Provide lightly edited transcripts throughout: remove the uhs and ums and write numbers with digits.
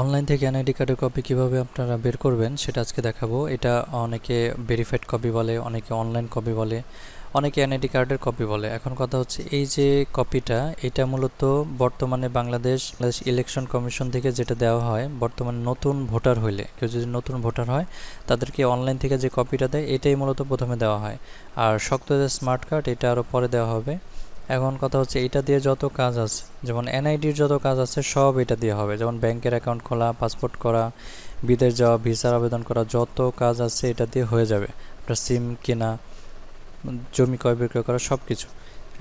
Online থেকে NID কার্ডের copy কিভাবে আপনারা বের করবেন সেটা আজকে দেখাবো। এটা অনেকে ভেরিফাইড কপি বলে, অনেকে অনলাইন কপি বলে, অনেকে এনআইডি কার্ডের কপি বলে। এখন কথা হচ্ছে এই যে কপিটা, এটা মূলত বর্তমানে বাংলাদেশ ইলেকশন কমিশন থেকে যেটা দেওয়া হয়, বর্তমানে নতুন ভোটার হইলে, কেউ যদি নতুন ভোটার হয় তাদেরকে অনলাইন থেকে যে কপিটা দেয় এটাই মূলত প্রথমে দেওয়া হয়। আর শক্ত যে স্মার্ট কার্ড এটা আরও পরে দেওয়া হবে। এখন কথা হচ্ছে এটা দিয়ে যত কাজ আছে, যেমন এনআইডির যত কাজ আছে সব এটা দিয়ে হবে। যেমন ব্যাংকের অ্যাকাউন্ট খোলা, পাসপোর্ট করা, বিদেশ যাওয়া, ভিসার আবেদন করা, যত কাজ আছে এটা দিয়ে হয়ে যাবে। আপনার সিম কেনা, জমি ক্রয় বিক্রয় করা, সব কিছু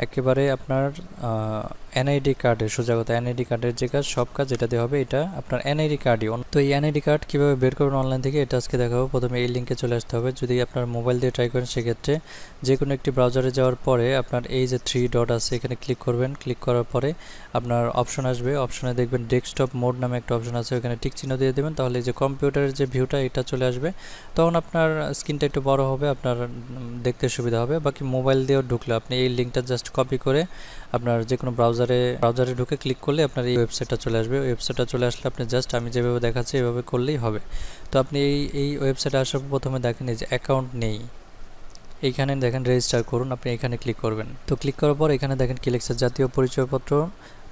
একেবারে আপনার এনআইডি কার্ডের, সোজা কথা এনআইডি কার্ডের যে কাজ সব কাজ এটা দিয়ে হবে। এটা আপনার এনআইডি কার্ডই। তো এই এনআইডি কার্ড কীভাবে বের করবেন অনলাইন থেকে এটা আজকে দেখাবো। প্রথমে এই লিঙ্কে চলে আসতে হবে। যদি আপনার মোবাইল দিয়ে ট্রাই করেন সেক্ষেত্রে যে কোনো একটি ব্রাউজারে যাওয়ার পরে আপনার এই যে 3 ডট আছে এখানে ক্লিক করবেন। ক্লিক করার পরে আপনার অপশন আসবে, অপশনে দেখবেন ডেস্কটপ মোড নামে একটা অপশন আছে, ওখানে টিক চিহ্ন দিয়ে দেবেন। তাহলে এই যে কম্পিউটারের যে ভিউটা এটা চলে আসবে। তখন আপনার স্ক্রিনটা একটু বড় হবে, আপনার দেখতে সুবিধা হবে। বাকি মোবাইল দিয়েও ঢুকলে আপনি এই লিঙ্কটা জাস্ট কপি করে আপনার যে কোনো ব্রাউজারে ঢুকে ক্লিক করলে আপনার এই ওয়েবসাইটটা চলে আসবে। ওয়েবসাইটটা চলে আসলে আপনি জাস্ট আমি যেভাবে দেখাচ্ছি এভাবে করলেই হবে। তো আপনি এই ওয়েবসাইটে আসার পর প্রথমে দেখেন এই যে অ্যাকাউন্ট নেই, এইখানে দেখেন রেজিস্টার করুন, আপনি এখানে ক্লিক করবেন। তো ক্লিক করার পর এখানে দেখেন কি লেখছে, জাতীয় পরিচয়পত্র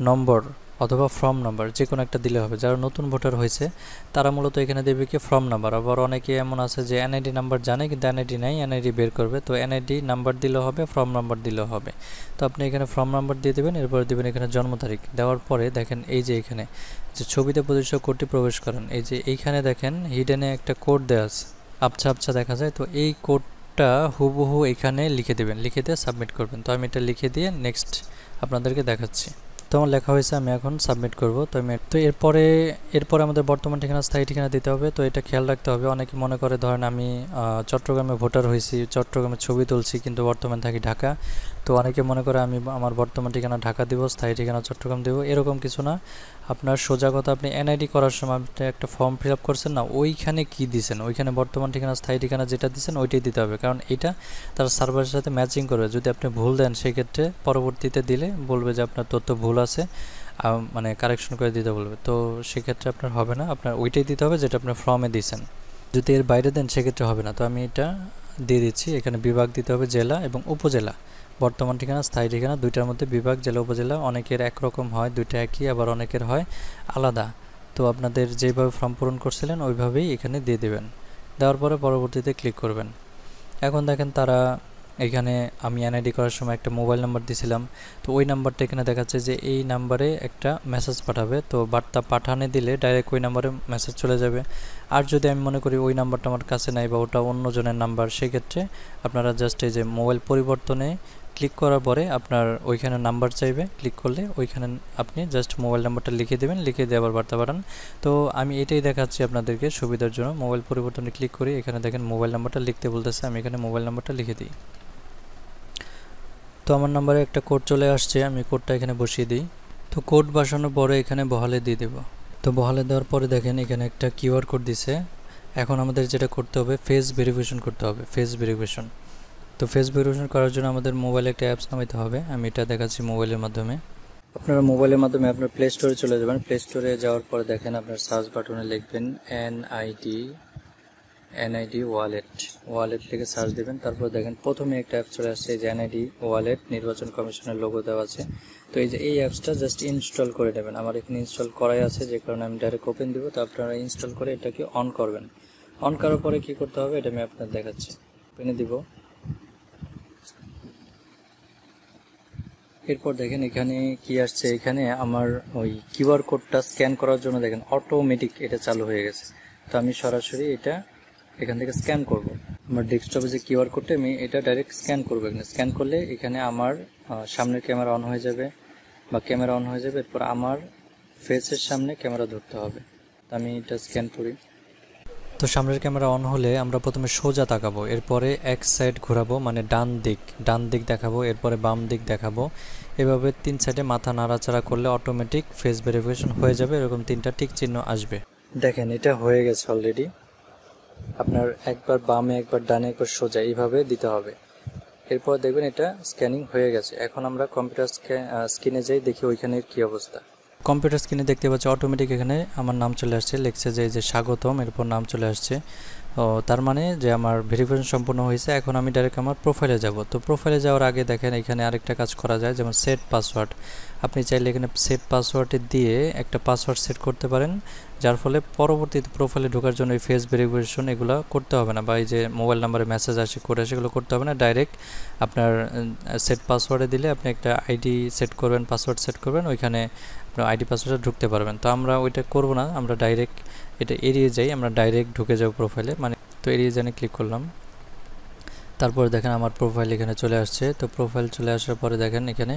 নম্বর অথবা ফর্ম নাম্বার যে কোনো একটা দিলে হবে। যারা নতুন ভোটার হয়েছে তারা মূলত এখানে দেবে কি ফর্ম নাম্বার। আবার অনেকে এমন আছে যে এনআইডি নাম্বার জানে কিন্তু এনআইডি নাই, এনআইডি বের করবে, তো এনআইডি নাম্বার দিলেও হবে, ফর্ম নাম্বার দিলেও হবে। তো আপনি এখানে ফর্ম নাম্বার দিয়ে দেবেন, এরপরে দেবেন এখানে জন্ম তারিখ। দেওয়ার পরে দেখেন এই যে এখানে যে ছবিতে প্রদর্শিত কোডটি প্রবেশ করেন, এই যে এইখানে দেখেন হিডেনে একটা কোড দেওয়া আছে, আবছা আবছা দেখা যায়। তো এই কোডটা হুবহু এখানে লিখে দেবেন, লিখে দিয়ে সাবমিট করবেন। তো আমি এটা লিখে দিয়ে নেক্সট আপনাদেরকে দেখাচ্ছি। তো আমার লেখা হয়েছে, আমি এখন সাবমিট করব। তো এরপরে আমাদের বর্তমান ঠিকানা, স্থায়ী ঠিকানা দিতে হবে। তো এটা খেয়াল রাখতে হবে। অনেকে মনে করে ধরেন আমি চট্টগ্রামে ভোটার হয়েছি, চট্টগ্রামের ছবি তুলছি, কিন্তু বর্তমান থাকি ঢাকা। তো অনেকে মনে করে আমি আমার বর্তমান ঠিকানা ঢাকা দিব, স্থায়ী ঠিকানা চট্টগ্রাম দেব, এরকম কিছু না। আপনার সোজা কথা, আপনি এনআইডি করার সময় আপনি একটা ফর্ম ফিল আপ করছেন না, ওইখানে কি দিছেন, ওইখানে বর্তমান ঠিকানা স্থায়ী ঠিকানা যেটা দিচ্ছেন ওইটাই দিতে হবে। কারণ এটা তারা সার্ভারের সাথে ম্যাচিং করবে। যদি আপনি ভুল দেন সেক্ষেত্রে পরবর্তীতে দিলে বলবে যে আপনার তথ্য ভুল আছে, মানে কারেকশন করে দিতে বলবে। তো সেক্ষেত্রে আপনার হবে না, আপনার ওইটাই দিতে হবে যেটা আপনার ফর্মে দিয়েছেন। যদি এর বাইরে দেন সেক্ষেত্রে হবে না। তো আমি এটা দিয়ে দিচ্ছি। এখানে বিভাগ দিতে হবে জেলা এবং উপজেলা। বর্তমান ঠিকানা, স্থায়ী ঠিকানা দুইটার মধ্যে বিভাগ, জেলা, উপজেলা। অনেকের একরকম হয়, দুইটা একই, আবার অনেকের হয় আলাদা। তো আপনাদের যেভাবে ফর্ম পূরণ করছিলেন ওইভাবেই এখানে দিয়ে দেবেন। দেওয়ার পরে পরবর্তীতে ক্লিক করবেন। এখন দেখেন তারা এখানে, আমি এনআইডি করার সময় একটা মোবাইল নাম্বার দিয়েছিলাম, তো ওই নাম্বারটা এখানে দেখাচ্ছে যে এই নাম্বারে একটা মেসেজ পাঠাবে। তো বার্তা পাঠানে দিলে ডাইরেক্ট ওই নাম্বারে মেসেজ চলে যাবে। আর যদি আমি মনে করি ওই নাম্বারটা আমার কাছে নাই বা ওটা অন্যজনের নাম্বার, সেক্ষেত্রে আপনারা জাস্ট এই যে মোবাইল পরিবর্তনে ক্লিক করার পরে আপনার ওইখানে নাম্বার চাইবে, ক্লিক করলে ওইখানে আপনি জাস্ট মোবাইল নাম্বারটা লিখে দেবেন, লিখে দিয়ে আবার বার্তা পাঠান। তো আমি এটাই দেখাচ্ছি আপনাদেরকে সুবিধার জন্য। মোবাইল পরিবর্তনে ক্লিক করি, এখানে দেখেন মোবাইল নাম্বারটা লিখতে বলতেছে, আমি এখানে মোবাইল নাম্বারটা লিখে দিই। তো আমার নাম্বারে একটা কোড চলে আসছে, আমি কোডটা এখানে বসিয়ে দিই। তো কোড বসানোর পরে এখানে বহালে দিয়ে দেব। তো বহালে দেওয়ার পরে দেখেন এখানে একটা কিউআর কোড দিছে। এখন আমাদের যেটা করতে হবে, ফেস ভেরিফিকেশন করতে হবে, ফেস ভেরিফিকেশন। তো ফেস ভেরিফিকেশন করার জন্য আমাদের মোবাইলে একটা অ্যাপস নামাইতে হবে। আমি এটা দেখাচ্ছি মোবাইলের মাধ্যমে। আপনারা মোবাইলের মাধ্যমে আপনার প্লে স্টোরে চলে যাবেন। প্লে স্টোরে যাওয়ার পরে দেখেন আপনার সার্চ বাটনে লিখবেন এনআইডি ওয়ালেট লিখে সার্চ দেবেন। তারপর দেখেন প্রথমে একটা অ্যাপ চলে আসছে, যে এনআইডি ওয়ালেট, নির্বাচন কমিশনের লোগো দেওয়া আছে। তো এই যে এই অ্যাপসটা জাস্ট ইনস্টল করে নেবেন। আমার এখানে ইনস্টল করাই আছে, যে কারণে আমি ডাইরেক্ট ওপেন দিব। তো আপনারা ইনস্টল করে এটাকে অন করবেন। অন করার পরে কি করতে হবে এটা আমি আপনাদের দেখাচ্ছি। ওপেনে দিব। এরপর দেখেন এখানে কি আসছে, এখানে আমার ওই কিউআর কোডটা স্ক্যান করার জন্য দেখেন অটোমেটিক এটা চালু হয়ে গেছে। তো আমি সরাসরি এটা এখান থেকে স্ক্যান করব। আমার ডেস্কটপে যে কিউআর কোডটা, আমি এটা ডাইরেক্ট স্ক্যান করবো। এখানে স্ক্যান করলে এখানে আমার সামনের ক্যামেরা অন হয়ে যাবে বা ক্যামেরা অন হয়ে যাবে। এরপর আমার ফেসের সামনে ক্যামেরা ধরতে হবে। আমি এটা স্ক্যান করি। তো সামনের ক্যামেরা অন হলে আমরা প্রথমে সোজা তাকাবো, এরপরে এক সাইড ঘোরাবো, মানে ডান দিক দেখাবো, এরপরে বাম দিক দেখাবো। এভাবে 3 সাইডে মাথা নাড়াচাড়া করলে অটোমেটিক ফেস ভেরিফিকেশন হয়ে যাবে। এরকম 3টা টিক চিহ্ন আসবে। দেখেন এটা হয়ে গেছে অলরেডি। আপনার একবার বামে, একবার ডানে, একবার সোজা এইভাবে দিতে হবে। এরপর দেখবেন এটা স্ক্যানিং হয়ে গেছে। এখন আমরা কম্পিউটার স্ক্রিনে যাই, দেখি ওইখানের কি অবস্থা। কম্পিউটার স্ক্রিনে দেখতে পাচ্ছি অটোমেটিক এখানে আমার নাম চলে আসছে, লিখছে যে এই যে স্বাগতম, এরপর নাম চলে আসছে। ও তার মানে যে আমার ভেরিফিকেশন সম্পূর্ণ হয়েছে। এখন আমি ডাইরেক্ট আমার প্রোফাইলে যাব। তো প্রোফাইলে যাওয়ার আগে দেখেন এখানে আরেকটা কাজ করা যায়, যেমন সেট পাসওয়ার্ড। আপনি চাইলে এখানে সেট পাসওয়ার্ডে দিয়ে একটা পাসওয়ার্ড সেট করতে পারেন, যার ফলে পরবর্তীতে প্রোফাইলে ঢোকার জন্য এই ফেস ভেরিফিকেশন এগুলো করতে হবে না, বা এই যে মোবাইল নাম্বারে মেসেজ আসে করে আসে এগুলো করতে হবে না। ডাইরেক্ট আপনার সেট পাসওয়ার্ডে দিলে আপনি একটা আইডি সেট করবেন, পাসওয়ার্ড সেট করবেন, ওইখানে আপনার আইডি পাসওয়ার্ডে ঢুকতে পারবেন। তো আমরা ওইটা করব না, আমরা ডাইরেক্ট এটা এড়িয়ে যাই, আমরা ডাইরেক্ট ঢুকে যাব প্রোফাইলে। মানে তো এড়িয়ে জানে ক্লিক করলাম। তারপরে দেখেন আমার প্রোফাইল এখানে চলে আসছে। তো প্রোফাইল চলে আসার পরে দেখেন এখানে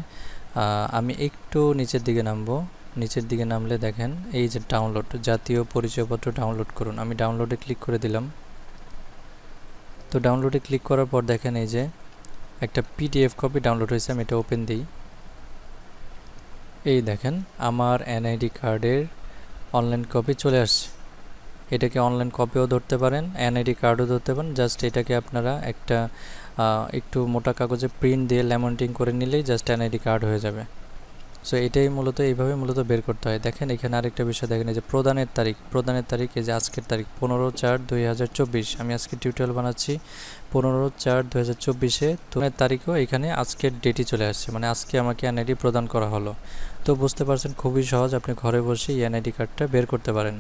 আমি একটু নিচের দিকে নামবো। নিচের দিকে নামলে দেখেন এই যে ডাউনলোড, জাতীয় পরিচয়পত্র ডাউনলোড করুন। আমি ডাউনলোডে ক্লিক করে দিলাম। তো ডাউনলোডে ক্লিক করার পর দেখেন এই যে একটা পিডিএফ কপি ডাউনলোড হয়েছে, আমি এটা ওপেন দিই। এই দেখেন আমার এনআইডি কার্ডের অনলাইন কপি চলে আসছে। এটাকে অনলাইন কপিও ধরতে পারেন, এনআইডি কার্ডও ধরতে পারেন। জাস্ট এটাকে আপনারা একটা একটু মোটা কাগজে প্রিন্ট দিয়ে ল্যামিনেটিং করে নিলেই জাস্ট এনআইডি কার্ড হয়ে যাবে। সো এটাই মূলত এইভাবে মূলত বের করতে হয়। দেখেন এখানে আরেকটা বিষয় দেখেন, এই যে প্রদানের তারিখ এই যে আজকের তারিখ 15/4/2024। আমি আজকে টিউটোরিয়াল বানাচ্ছি 15/4/2024-এ। তো তারিখও এখানে আজকের ডেটই চলে আসছে, মানে আজকে আমাকে এনআইডি প্রদান করা হলো। তো বুঝতে পারছেন খুবই সহজ, আপনি ঘরে বসেই এনআইডি কার্ডটা বের করতে পারেন।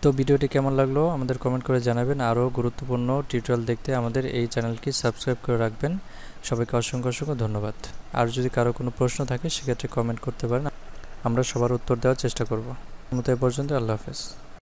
তো ভিডিওটি কেমন লাগলো আমাদের কমেন্ট করে জানাবেন। আরও গুরুত্বপূর্ণ টিউটোরিয়াল দেখতে আমাদের এই চ্যানেলটি সাবস্ক্রাইব করে রাখবেন। সবাইকে অসংখ্য অসংখ্য ধন্যবাদ। আর যদি কারো কোনো প্রশ্ন থাকে সেক্ষেত্রে কমেন্ট করতে পারেন, আমরা সবার উত্তর দেওয়ার চেষ্টা করব। এ পর্যন্ত, আল্লাহ হাফেজ।